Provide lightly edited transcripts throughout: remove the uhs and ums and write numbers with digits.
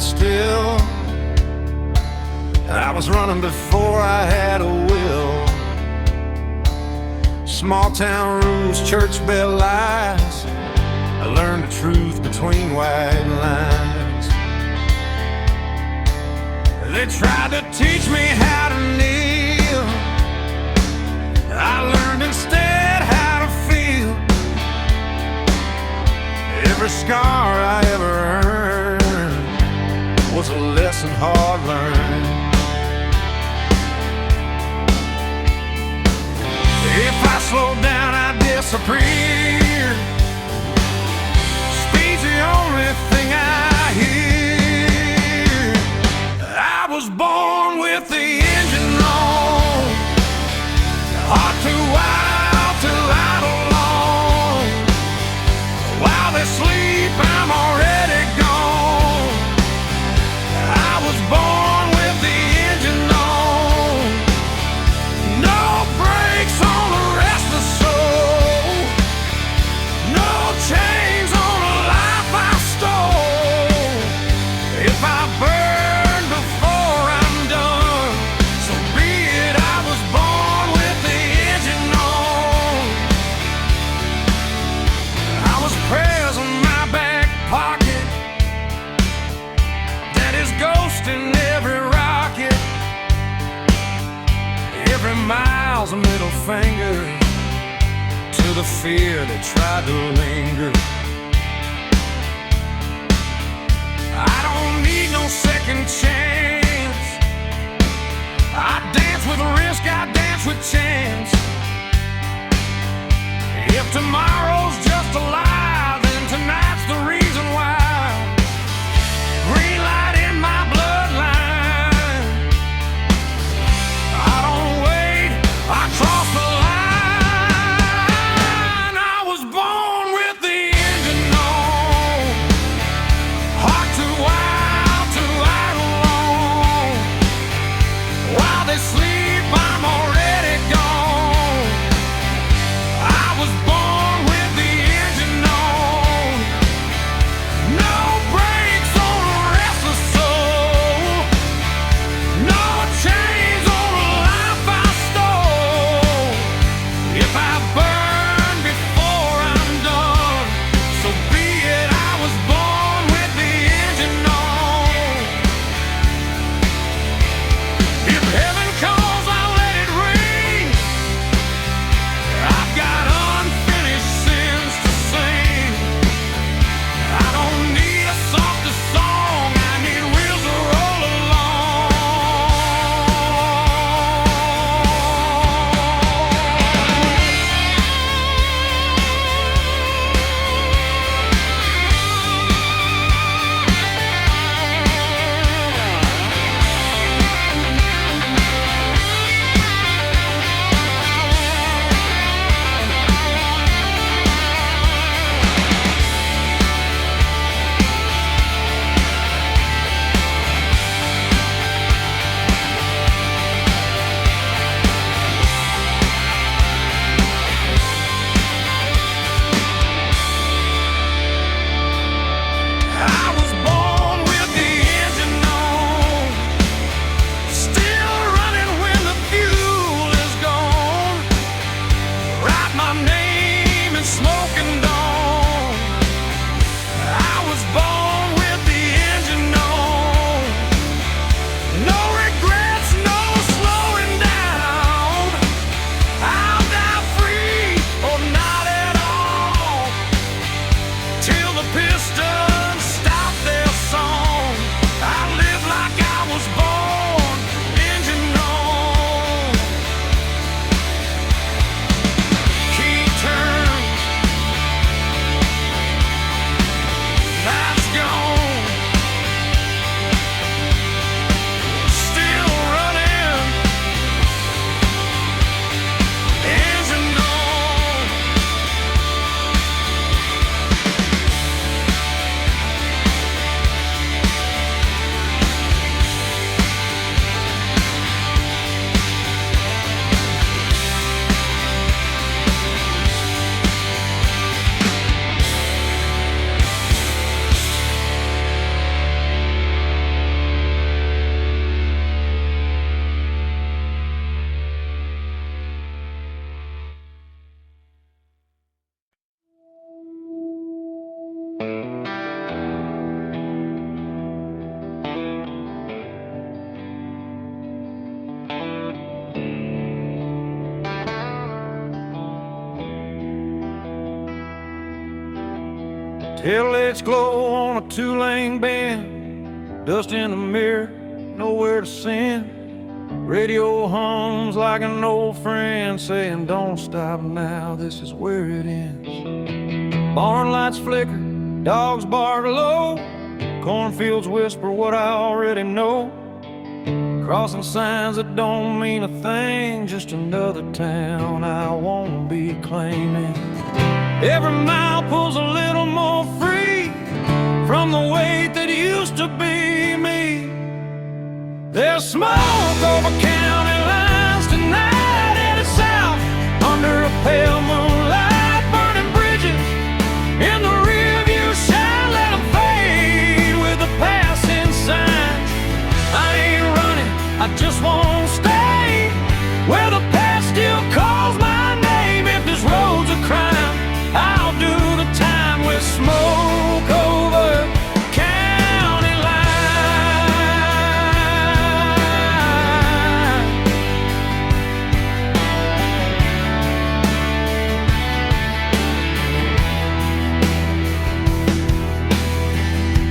standing still. I was running before I had a will. Small town rules, church bell lies. I learned the truth between white lines. They tried to teach me how to kneel. I learned instead how to feel. Every scar I ever earned was a lesson hard learned. If I slow down, I disappear. Speed's the only thing I hear. I was born with the engine on, heart too wild to idle long. While they sleep, I'm already gone. I was born with the engine on, no brakes on the restless soul, no chains on a life I stole. If I burn before I'm done, so be it. I was born with the engine on. I was prayers in my back pocket, Daddy's ghost in every rocket. Every mile's a middle finger to the fear that tried to linger. I don't need no second chance. I dance with risk, I dance with chance. If tomorrow's just a lie, then tonight's the reason why. Green light in my bloodline. I don't wait, I cross the line. I was born with the engine on, heart too wild to idle long. While they sleep, I'm already gone. I was born with the Headlights glow on a two-lane bend, dust in the mirror, nowhere to send. Radio hums like an old friend saying, don't stop now, this is where it ends. Barn lights flicker, dogs bark low, cornfields whisper what I already know. Crossing signs that don't mean a thing, just another town I won't be claiming. Every mile pulls a little more free from the weight that used to be me. There's smoke over county lines tonight, headed south under a pale moonlight. Burning bridges in the rearview shine, let them fade with the passing signs. I ain't running, I just won't stay where the past still calls my name. If this road's a crime, I'll do the time with smoke over county line.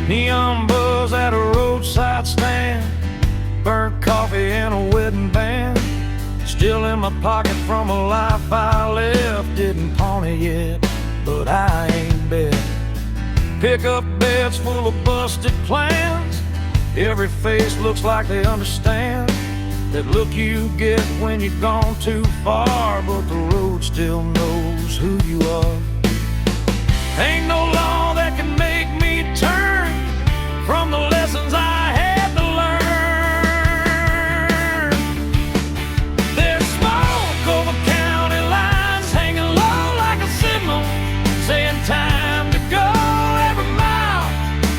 Neon buzz at a roadside stand, burnt coffee and a wedding band, still in my pocket from a life I left. Didn't pawn it yet, but I ain't bet. Pickup beds full of busted plans, every face looks like they understand that look you get when you've gone too far, but the road still knows who you are. Ain't no law that can make me turn from the lessons I had to learn. There's smoke over county lines, hanging low like a signal, saying time to go. Every mile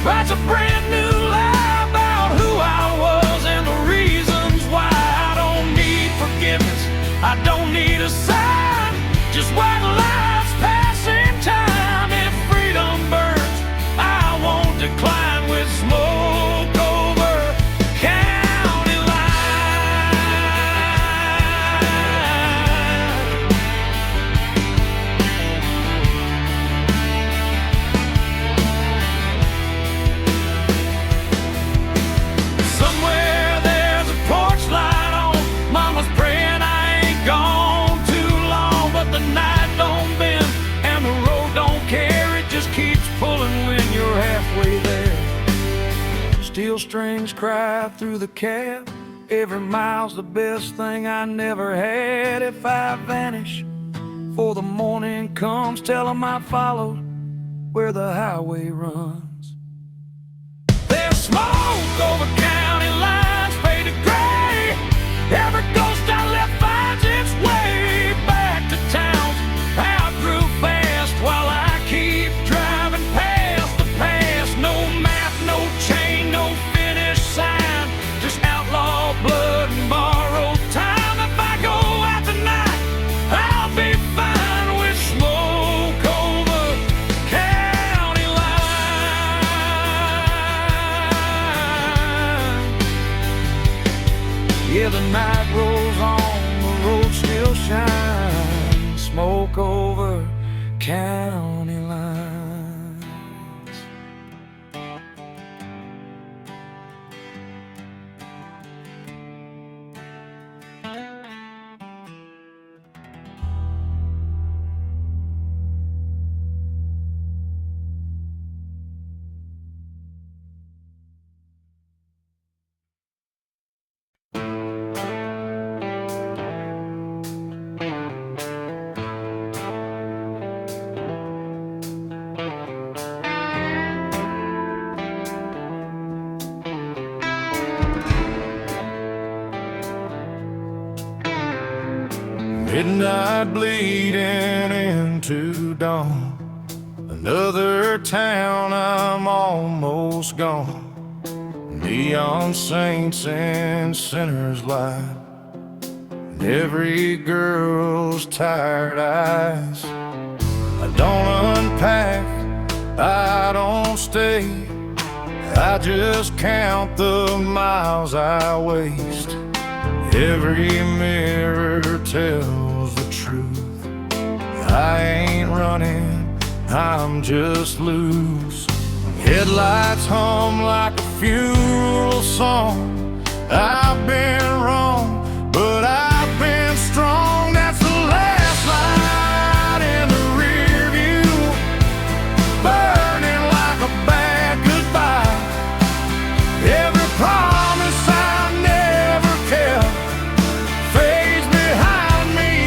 writes a brand new lie about who I was and the reasons why. I don't need forgiveness, I don't need a sign, just white lights passing time. If freedom burns, I won't decline with smoke over county line. Somewhere there's a porch light on, mama's praying I ain't gone too long, but the night don't bend and the road don't care, it just keeps pulling when you're halfway there. Steel strings cry through the cab, every mile's the best thing I never had. If I vanish before the morning comes, tell 'em I followed where the highway runs. There's smoke over county lines, faded gray, every ghost I left finds its way back to towns I grew fast while I keep driving past the past. No map, no chain, no finish sign, just outlaw blood and borrowed time. If I go out tonight, I'll be fine with smoke over county line. Yeah, the night rolls on, the road still shines, smoke over county lines. Midnight bleeding into dawn, another town, I'm almost gone. Neon saints and sinners light, and every girl's tired eyes. I don't unpack, I don't stay, I just count the miles I waste. Every mirror tells the truth, I ain't running, I'm just loose. Headlights hum like a funeral song. I've been wrong, but I've been strong. That's the last light in the rear view, burning like a bad goodbye. Every promise I never kept fades behind me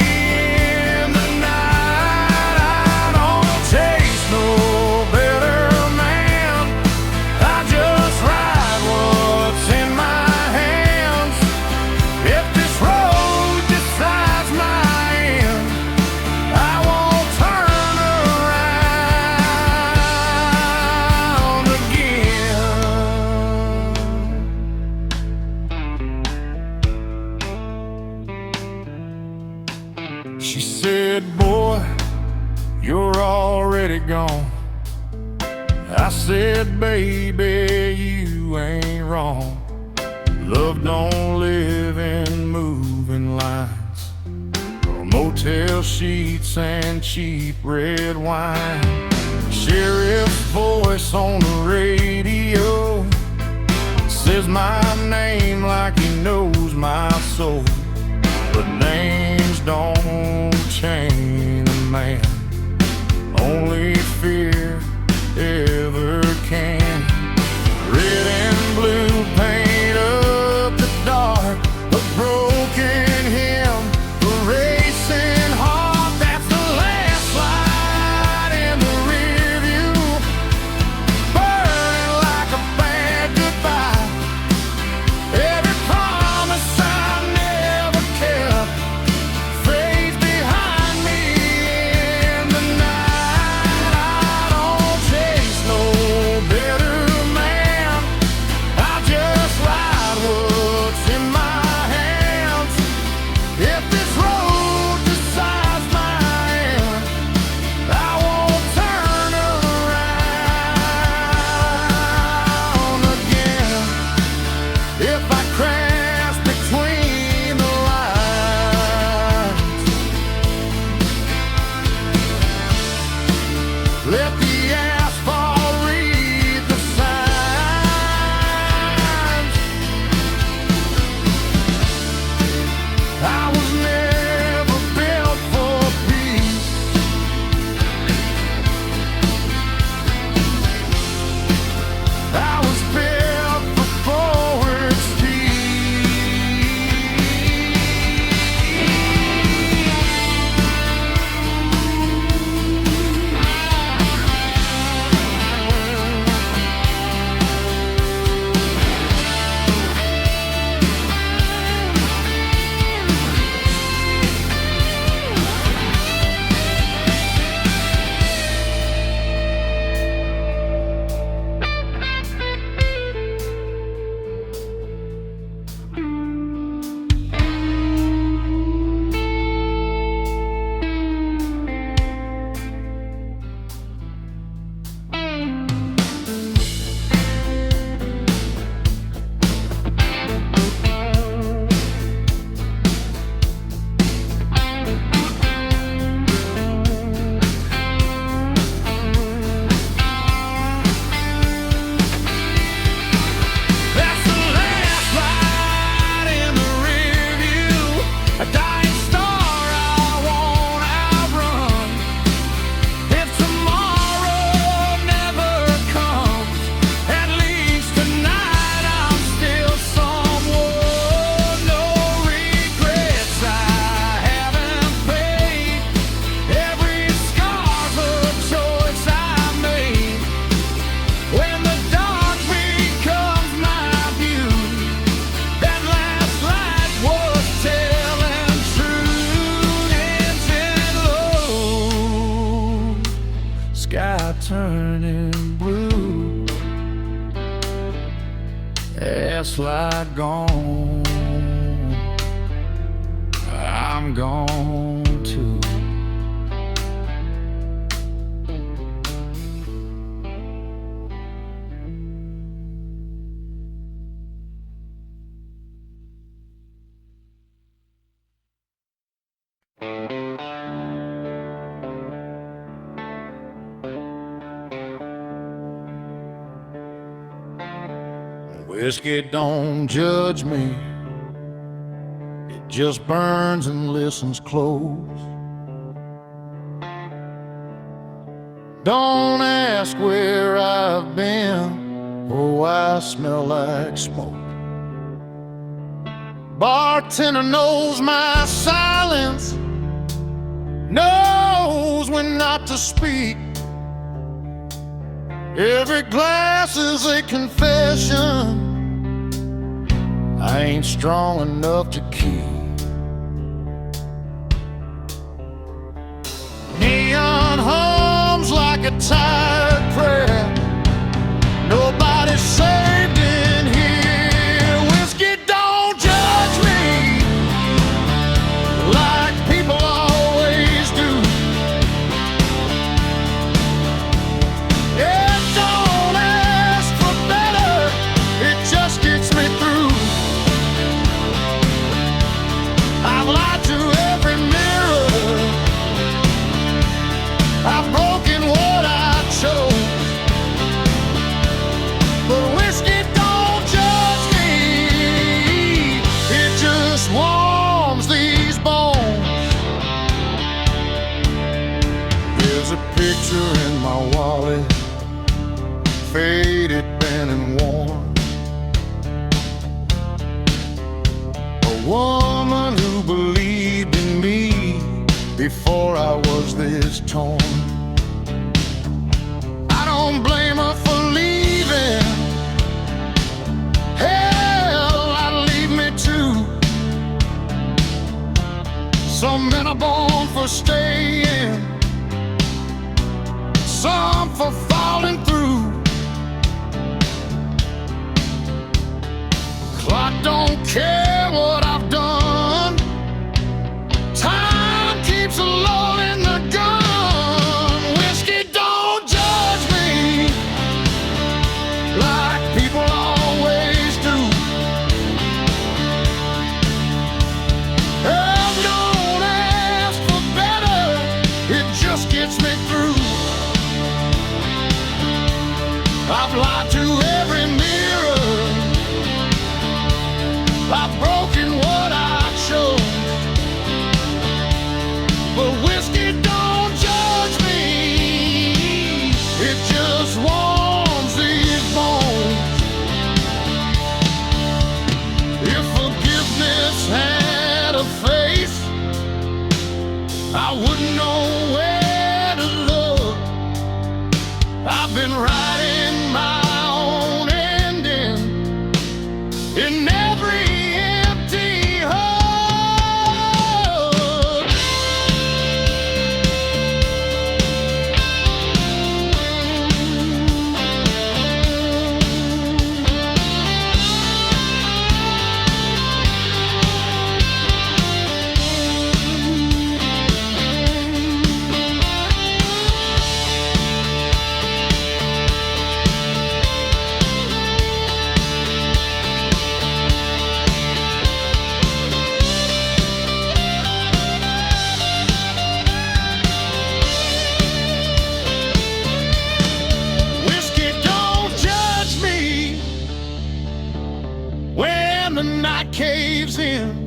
in the night. I don't chase no better man, I just ride what's in my hands. If this road decides my end, I won't turn around again. She said, boy, you're already gone. I said, baby, you ain't wrong. Love don't live in moving lines or motel sheets and cheap red wine. Sheriff's voice on the radio says my name like he knows my soul. But names don't chain a man, only fear ever can. Red and blue paint up the dark, a broken hymn, a racing heart. That's the last light in the rear view, burning like a bad goodbye. Every promise I never kept fades behind me in the night. I don't chase no better man, I just ride what's in my hands. If this road decides my end, I won't turn around again. If I crash between the lines, let the asphalt read the signs. I was never built for peace, I was built for forward turning blue, S light gone, I'm gone too. Whiskey don't judge me, it just burns and listens close. Don't ask where I've been or why I smell like smoke. Bartender knows my silence, knows when not to speak. Every glass is a confession I ain't strong enough to keep. Neon hums like a tired prayer. Nobody's saved in here. Whiskey don't judge me like people always do. It don't ask for better, it just gets me through. I've lied to every mirror, I've broken what I chose. But whiskey don't judge me, it just warms these bones. There's a picture in my wallet, faded, bent and worn. A woman who believed in me before I was this torn. I don't blame her for leaving, hell, I'd leave me too. Some men are born for staying, some for falling through. Clock don't care what I've done, time keeps loading the gun. Whiskey don't judge me like people always do. Hell don't ask for better, it just gets me through. I've lied to every mirror, I've broken what I chose. But whiskey don't judge me, it just warms these bones. If forgiveness had a face, I wouldn't know where to look. I've been writing my own ending in every empty hug. Whiskey don't judge me when the night caves in.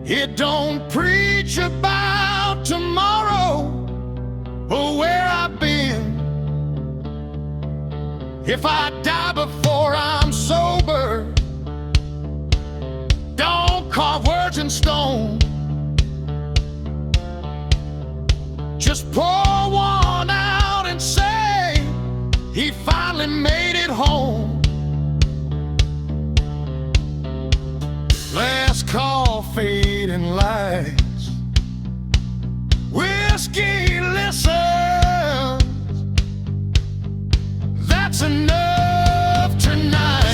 It don't preach about tomorrow or where I've been. If I die before I'm sober, don't carve words in stone. Just pour one out and say he finally made it home. Last call, fading lights. Whiskey listens. That's enough tonight.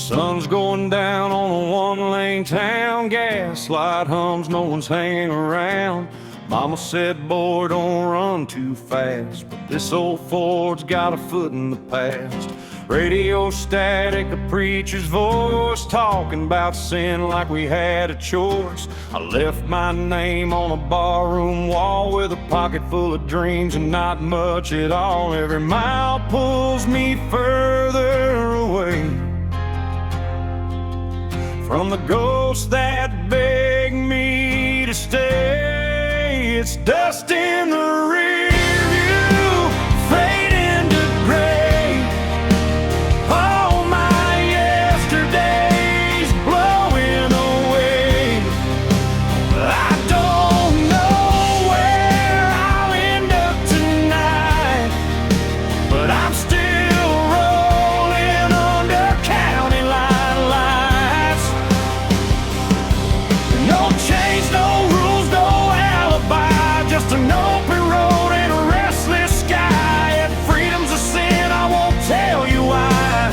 Sun's going down on a one-lane town. Gaslight hums, no one's hanging around. Mama said, boy, don't run too fast, but this old Ford's got a foot in the past. Radio static, a preacher's voice, talking about sin like we had a choice. I left my name on a barroom wall with a pocket full of dreams and not much at all. Every mile pulls me further away from the ghosts that beg me to stay. It's dust in the rear view, fading to gray. All my yesterdays blowing away. I don't know where I'll end up tonight, but I'm still rolling under county line lights. No chains, no rules, no alibi, just an open road and a restless sky. If freedom's a sin, I won't tell you why.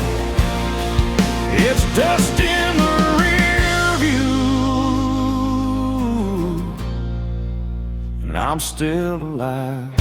It's dust in the rear view, and I'm still alive.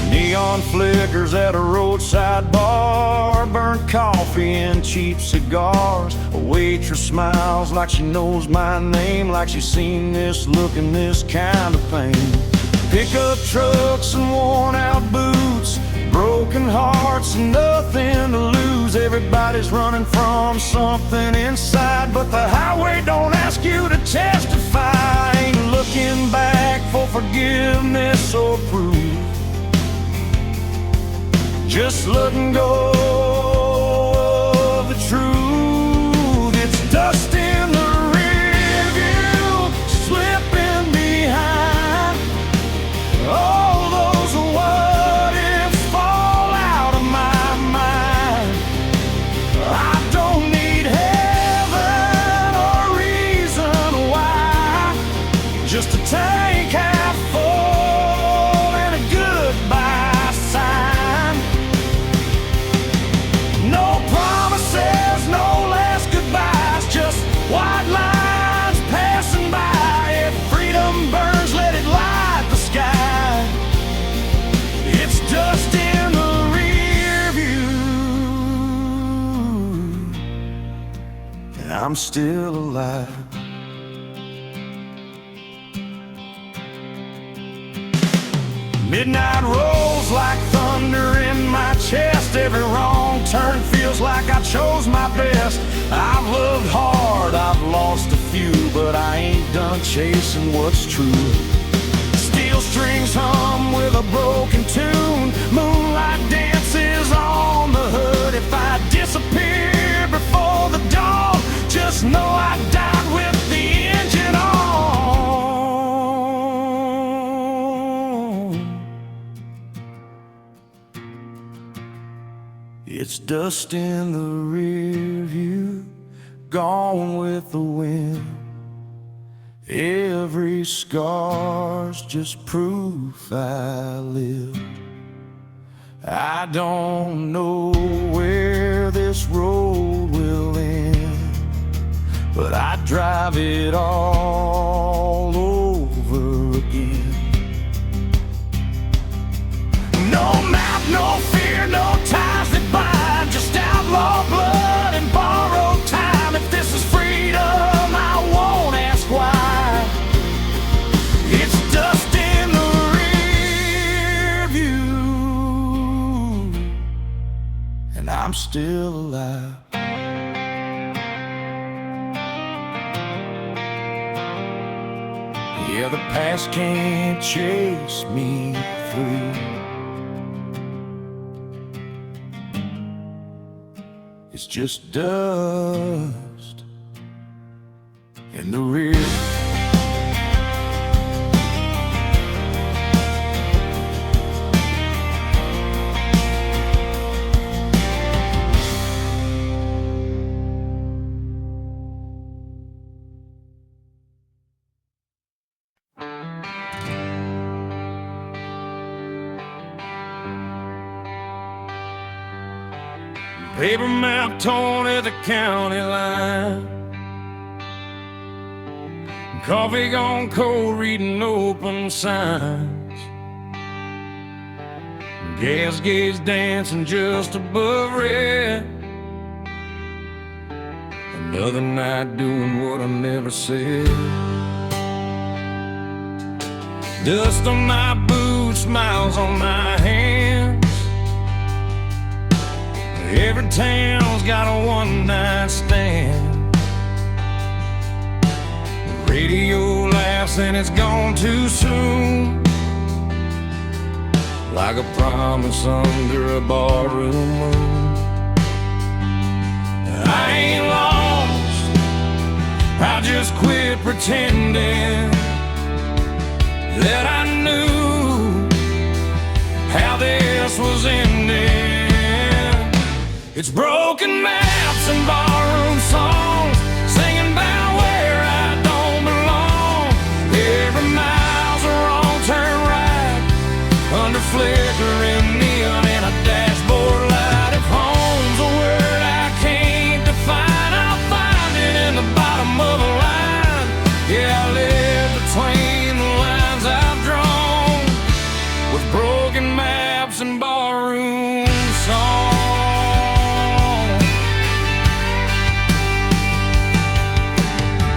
Neon flickers at a roadside bar, burnt coffee and cheap cigars. A waitress smiles like she knows my name, like she's seen this look and this kind of pain. Pickup trucks and worn out boots, broken hearts and nothing to lose. Everybody's running from something inside, but the highway don't ask you to testify. Ain't looking back for forgiveness or proof, just letting go of the truth. It's dust in the rear view, slipping behind. All those what ifs fall out of my mind. I don't need heaven or reason why, just a tank half full and a goodbye sign. No promises, no last goodbyes, just white lines passing by. If freedom burns, let it light the sky. It's dust in the rear view, and I'm still alive. Midnight rolls like thunder in my chest. Every wrong turn feels like I chose my best. I've loved hard, I've lost a few, but I ain't done chasing what's true. Steel strings hum with a broken tune, moonlight dances on the hood. If I disappear before the dawn, just know I died with the engine on. It's dust in the rear view, gone with the wind. Every scar's just proof I lived. I don't know where this road will end, but I drive it all over again. No map, no fear, no ties that bind, just outlaw blood and borrowed time. If this is freedom, I won't ask why. It's dust in the rear view, and I'm still alive. Yeah, the past can't chase me free. It's just dust in the rear. paper map torn at the county line. Coffee gone cold, reading open signs. Gas gauge dancing just above red. Another night doing what I never said. Dust on my boots, smiles on my hands. Every town's got a one-night stand. The radio laughs and it's gone too soon, like a promise under a barroom moon. I ain't lost, I just quit pretending that I knew how this was ending. It's broken maps and barroom songs, singing about where I don't belong. Every mile's a wrong turn right, under flickering neon and a dashboard light. If home's a word I can't define, I'll find it in the bottom of a line. Yeah, I live between the lines I've drawn, with broken maps and barroom songs.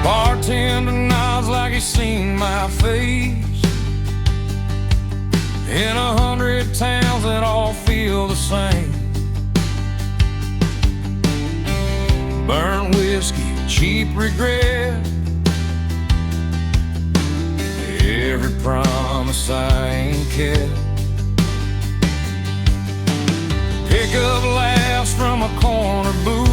Bartender nods like he's seen my face in 100 towns that all feel the same. Burnt whiskey, cheap regret, every promise I ain't kept. Pick up laughs from a corner booth,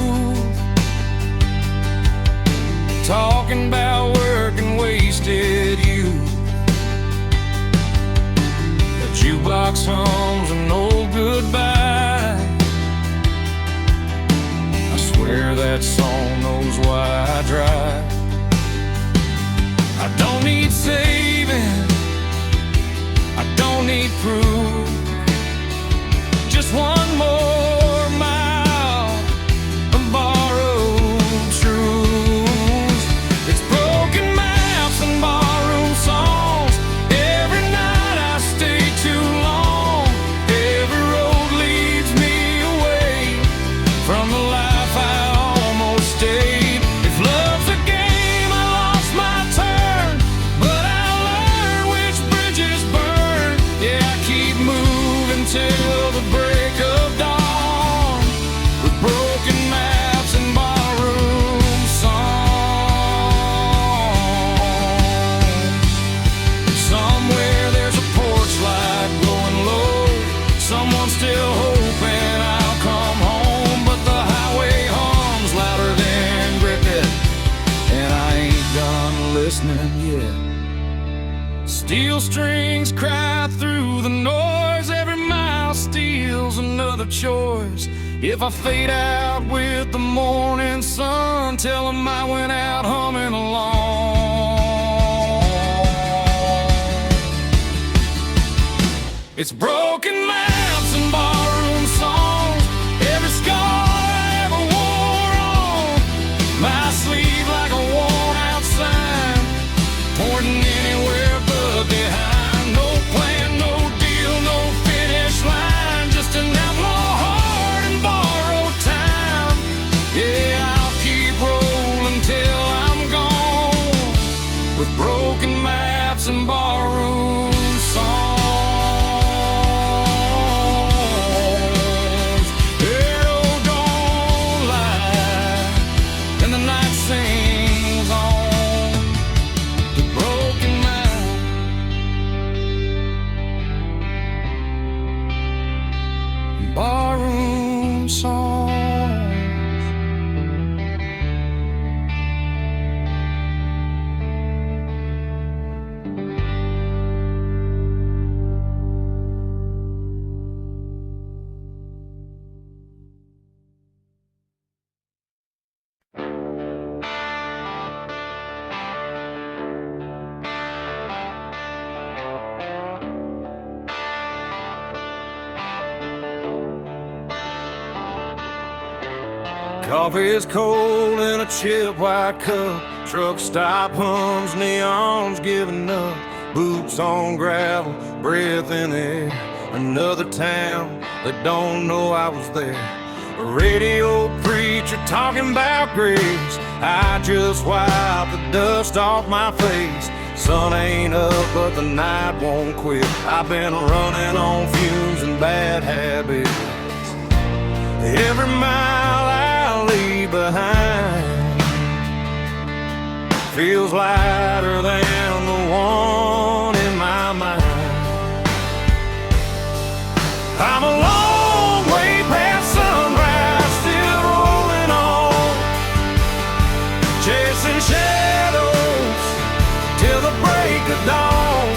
talking about work and wasted youth. The jukebox hums an old goodbye. I swear that song knows why I drive. I don't need saving, I don't need proof, just one more mile of borrowed truths. It's broken maps and barroom songs. Every night I stay too long. Every road leads me away from the life I almost stayed. If love's a game, I lost my turn, but I learned which bridges burn. Yeah, I keep moving till the break of dawn, with broken maps and barroom songs. Somewhere there's a porch light glowing low, someone still hoping I'll come home, but the highway hums louder than cricket, and I ain't done listening yet. Steel strings cry through the noise, every mile steals another choice. If I fade out with the morning sun, tell 'em I went out humming along. It's broken maps and barroom songs, every scar I ever wore on my sleeve like a worn out sign, pointing anywhere but behind. No plan, no deal, no finish line, just an outlaw heart and borrowed time. Yeah, I'll keep rolling till I'm gone, with broken maps and barroom songs. Arrow don't lie, and the night sings on, the broken map. Barroom songs. Coffee is cold in a chip white cup. Truck stop hums, neons giving up. Boots on gravel, breath in the air. Another town that don't know I was there. A radio preacher talking about grace. I just wiped the dust off my face. Sun ain't up, but the night won't quit. I've been running on fumes and bad habits. Every mile I leave behind feels lighter than the one in my mind. I'm a long way past sunrise, still rolling on, chasing shadows till the break of dawn.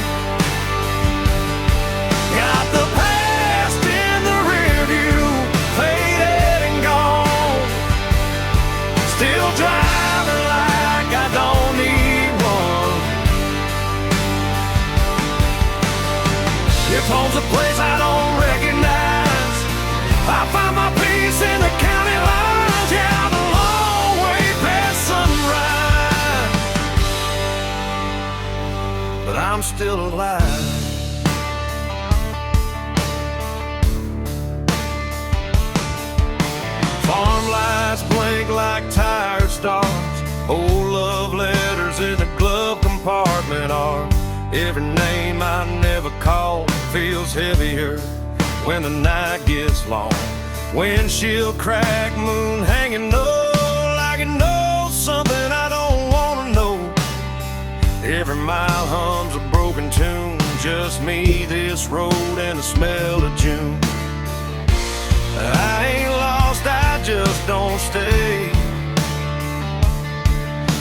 Got the past in the rear view, faded and gone. Still driving like I don't need one. If home's a place I don't recognize, I find my peace in the county lines. Yeah, I'm a long way past sunrise, but I'm still alive. Farm lights blink like tired stars. Old love letters in the glove compartment are. Every name I never called feels heavier when the night gets long. Windshield crack, moon hanging low, like it knows something I don't wanna know. Every mile hums a broken tune, just me, this road, and the smell of June. I ain't lost, I just don't stay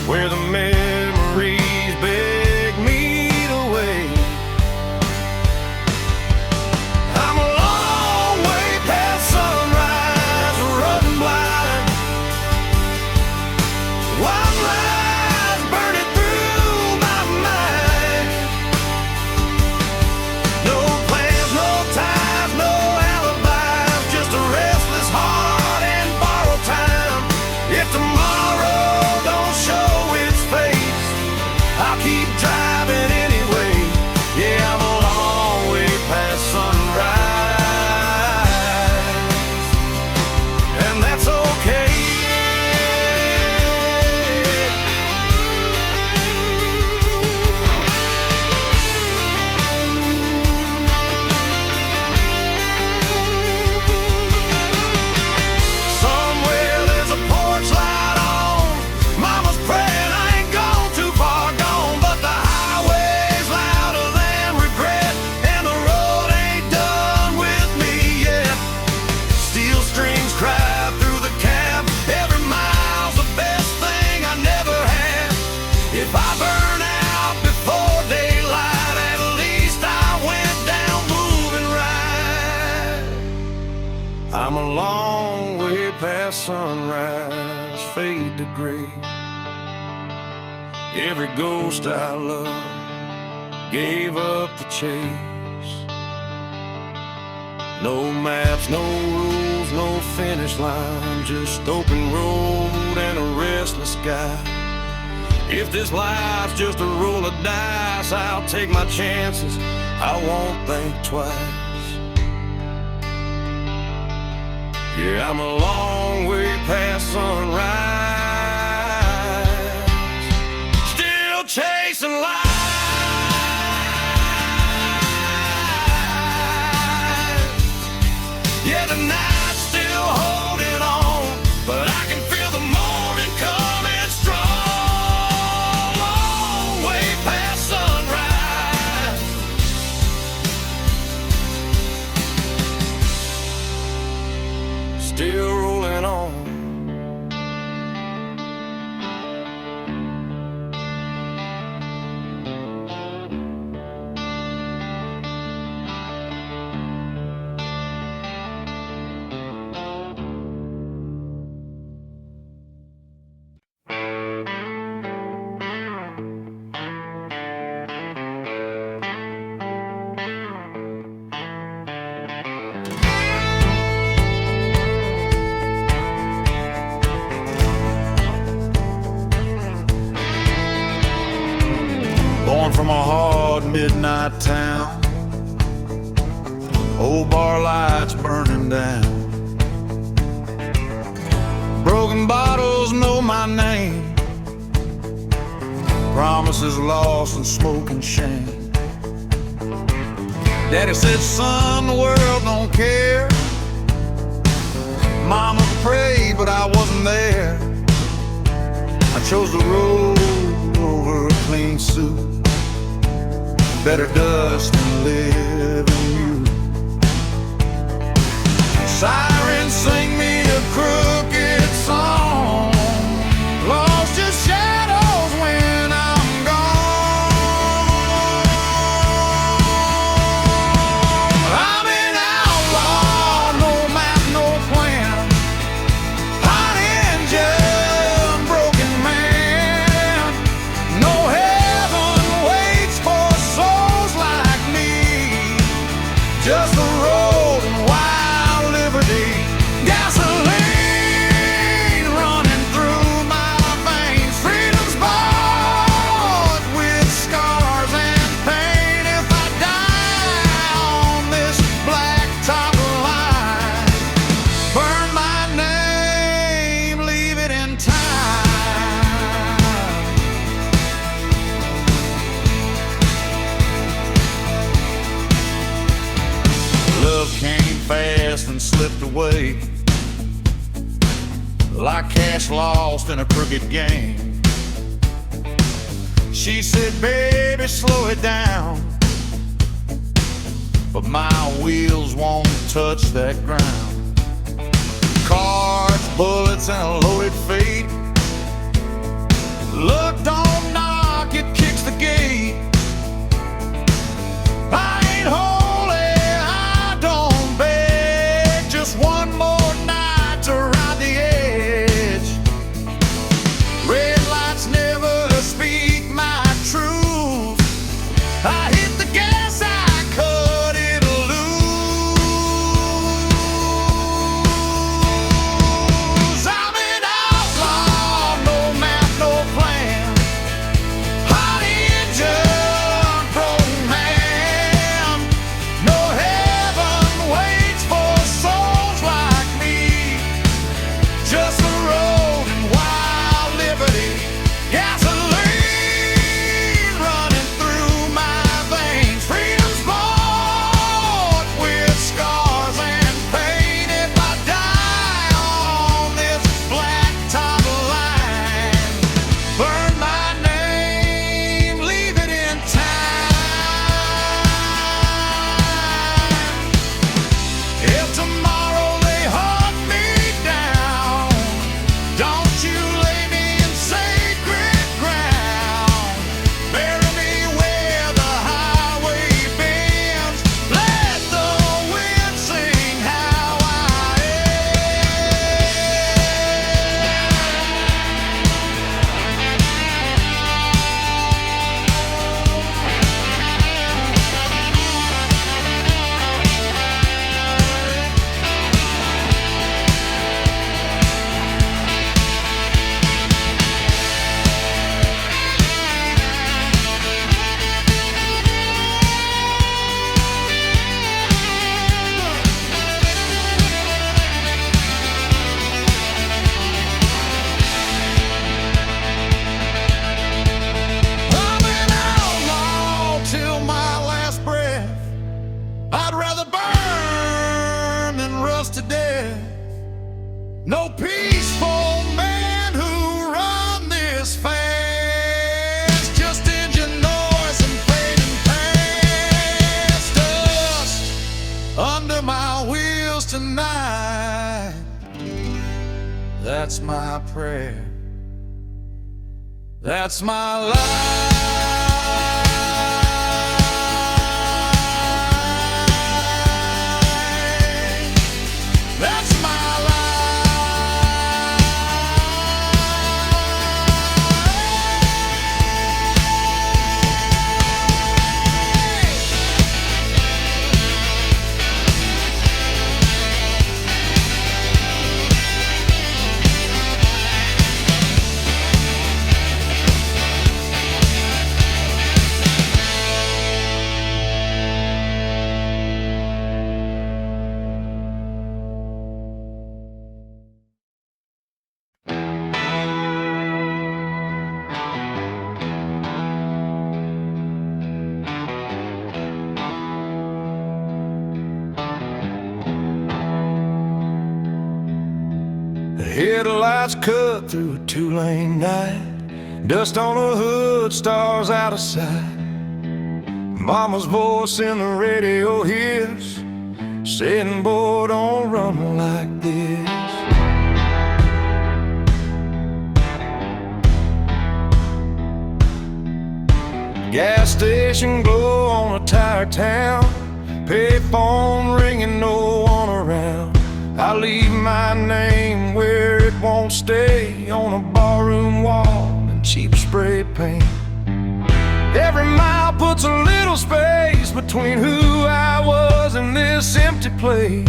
where the memories beg me to wait. I'm a long way past sunrise, running blind. Wild lies burning through my mind. No plans, no ties, no alibis, just a restless heart and borrowed time. If tomorrow don't show its face, I'll keep driving anyway. Yeah, I'm a long way past sunrise, and that's okay. Somewhere there's a porch light on. Mama's praying I ain't gone too far gone, but the highway's louder than regret, and the road ain't done with me yet. Steel strings cry through the cab. Every mile's the best thing I never had. If I burn out before daylight, at least I went down moving right. I'm a long way past sunrise, fade to gray. Every ghost I loved gave up the chase. No maps, no rules, no finish line, just open road and a restless sky. If this life's just a roll of dice, I'll take my chances, I won't think twice. Yeah, I'm a long way past sunrise, still chasing life. Yeah, the night's still holding on, but I can feel the morning coming strong. Long way past sunrise, still rolling on, from a hard midnight town. Old bar lights burning down. Broken bottles know my name. Promises lost and smoke and shame. Daddy said, son, the world don't care. Mama prayed, but I wasn't there. I chose the road over a clean suit. Better dust than live in you. Sirens sing me a crooked song. Lost your shadows when I'm gone. I'm an outlaw, no map, no plan. Hot engine, broken man. No heaven waits for souls like me. Just the road and wild liberty. Gasoline running through my veins. Freedom's bought with scars and pain. If I die on this blacktop line, burn my name, leave it in time. Love came fast and slipped away, like cash lost in a crooked game. She said, baby, slow it down, but my wheels won't touch that ground. Cards, bullets, and a loaded fate. Luck don't knock, it kicks the gate. I ain't holy, I don't beg. Just one more night to ride the edge. Red lights never speak my truth. I hit the gas, I cut it loose. I'm an outlaw, no map, no plan. Hot engine, broken man. No heaven waits for souls like me. Just the road and wild liberty. Gasoline running through my veins. Freedom's bought with scars and pain. If I die on this blacktop line, burn my name, leave it in time. If tomorrow they hunt me down, don't you lay me in sacred ground. Bury me where the highway bends. Let the wind sing how I I'm an outlaw till my last breath. I'd rather burn than rust to death. No peaceful man who run this fast. Just engine noise and fading past us. Under my wheels tonight. That's my prayer. That's my life. That's my life. lights cut through a two-lane night. Dust on the hood, stars out of sight. Mama's voice in the radio hears, saying, boy, don't run like this. Gas station glow on a tired town, payphone ringing, no one around. I leave my name where it won't stay, on a barroom wall in cheap spray paint. Every mile puts a little space between who I was and this empty place.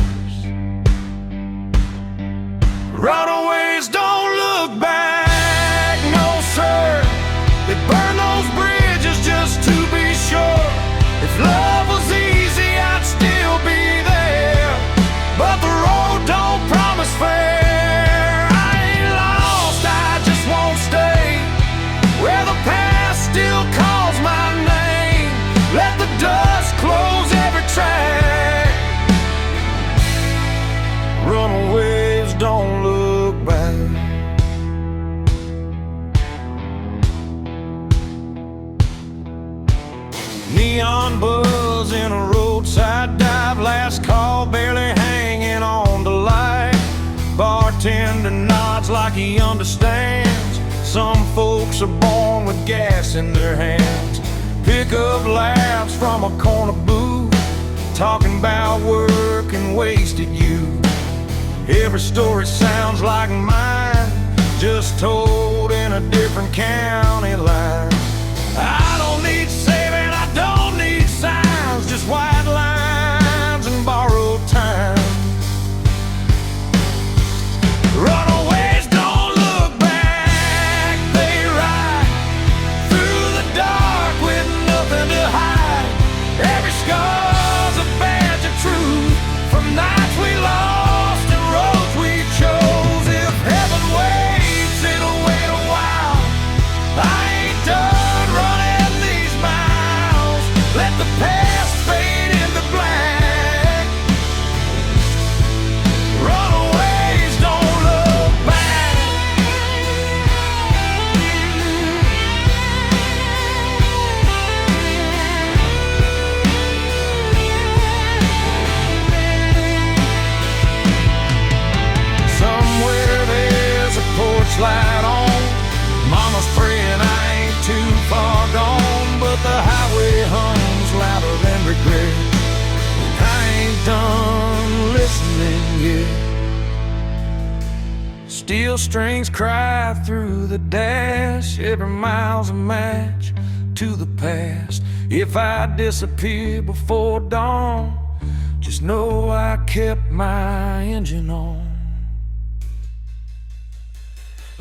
Runaways don't look back, no sir. They burn those bridges just to be sure. If love was easy, I'd still be there, but the road don't promise fair. I ain't lost, I just won't stay where the past still calls my name. Let the dust close every track. Runaways don't look back. Neon buzz in a roadside dive, last call barely hanging on the light. Bartender nods like he understands. Some folks are born with gas in their hands. Pick up laughs from a corner booth, talking about work and wasted youth. Every story sounds like mine, just told in a different county line. I don't need saving, I don't need signs, just white lines and borrowed time. Runaways don't look back, they ride through the dark with nothing to hide. Every scar's a badge of truth, from nights we lost and roads we chose. If heaven waits, it'll wait a while. I ain't done running these miles. Let the past fade into black. Runaways don't look back. Somewhere there's a porch light on. Mama's praying I ain't too far gone, but the highway hums louder than regret. I ain't done listening yet. Steel strings cry through the dash. Every mile's a match to the past. If I disappear before dawn, just know I kept my engine on.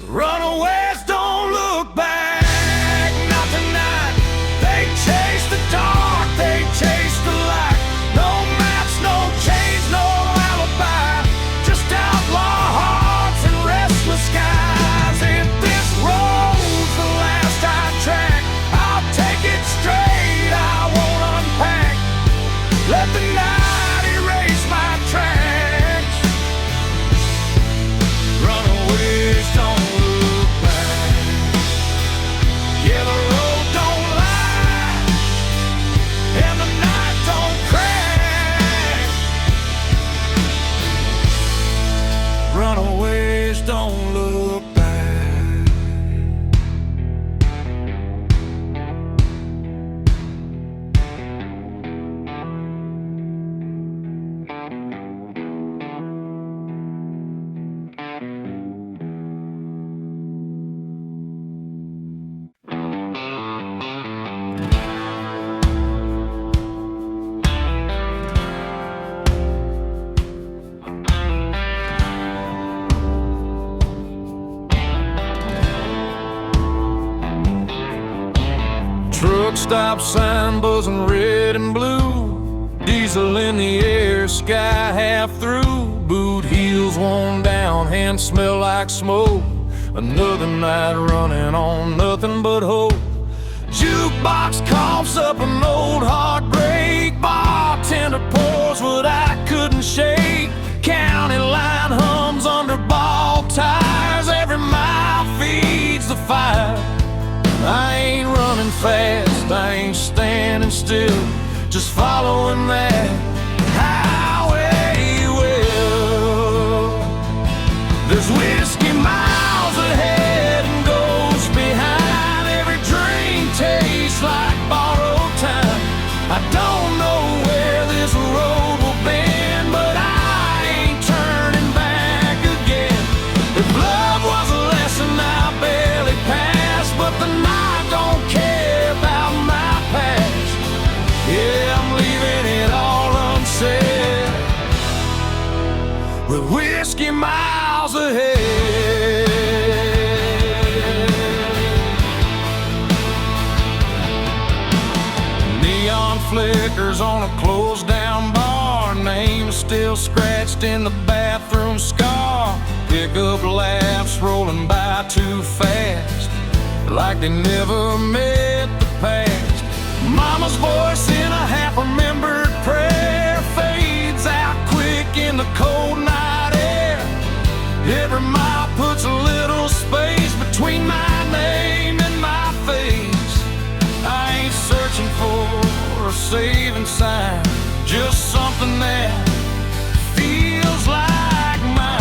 Runaways don't look back, not tonight. They chase the dark, they chase the light. No maps, no chains, no alibi, just outlaw hearts and restless skies. If this road's the last I track, I'll take it straight, I won't unpack. Let the night erase my tracks. Runaways don't look back. Yeah, the road don't lie, and the night don't crack. Runaways don't look back. Truck stop sign buzzing red and blue, diesel in the air, sky half through. Boot heels worn down, hands smell like smoke. Another night running on nothing but hope. Jukebox coughs up an old heartbreak. Bartender pours what I couldn't shake. County line hums under ball tires, every mile feeds the fire. I ain't running fast, I ain't standing still, just following that highway will. There's whiskey miles ahead and ghosts behind. Every drink tastes like borrowed time. I don't know where this road will bend, but I ain't turning back again. If love was a lesson I barely passed, but the night don't care about my past. Yeah, I'm leaving it all unsaid, with whiskey miles ahead. Neon flickers on a closed down bar, name still scratched in the bathroom scar. Pickup laughs rolling by too fast, like they never met the past. Mama's voice in a half-remembered prayer fades out quick in the cold night air. Every mile puts a little space between my name and my face. I ain't searching for a saving sign, just something that feels like mine.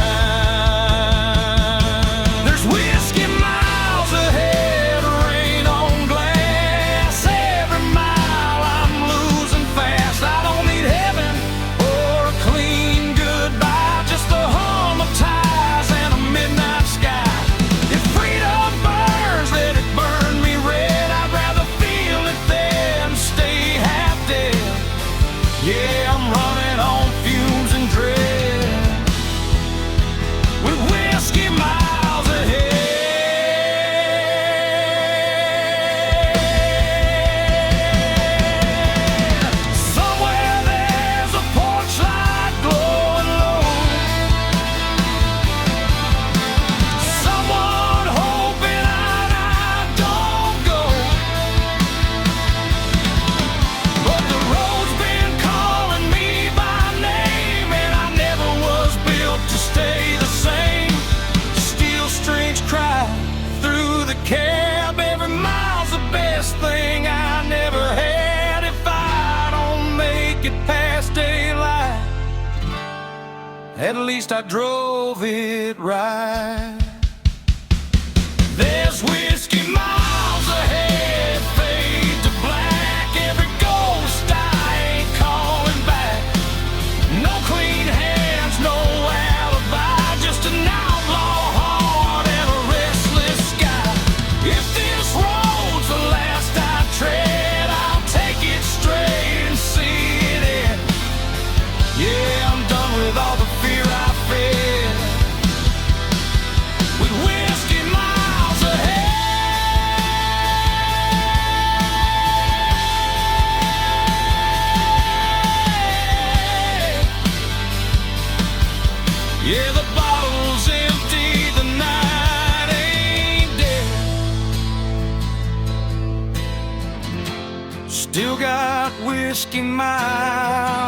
There's whiskey miles ahead, rain on glass. Every mile I'm losing fast. I don't need heaven or a clean goodbye, just a hum of tires and a midnight sky. If freedom burns, let it burn me red. I'd rather feel it than stay half dead. Yeah, I'm running on fumes and dread, with whiskey miles ahead. Somewhere there's a porch light glowing low, someone hoping I don't go. But the road's been calling me by name, and I never was built to stay the same. Steel strings cry through the cab. Every mile's the best thing I never had. If I don't make it past daylight, at least I drove it right. There's whiskey miles ahead, fade to black. Every ghost I ain't calling back. No clean hands, no alibi, just an outlaw heart and a restless sky. If this road's the last I tread, I'll take it straight and see it end. Yeah, I'm done with all the fear I fed, with whiskey miles ahead. Yeah, the bottle's empty, the night ain't dead. Still got whiskey miles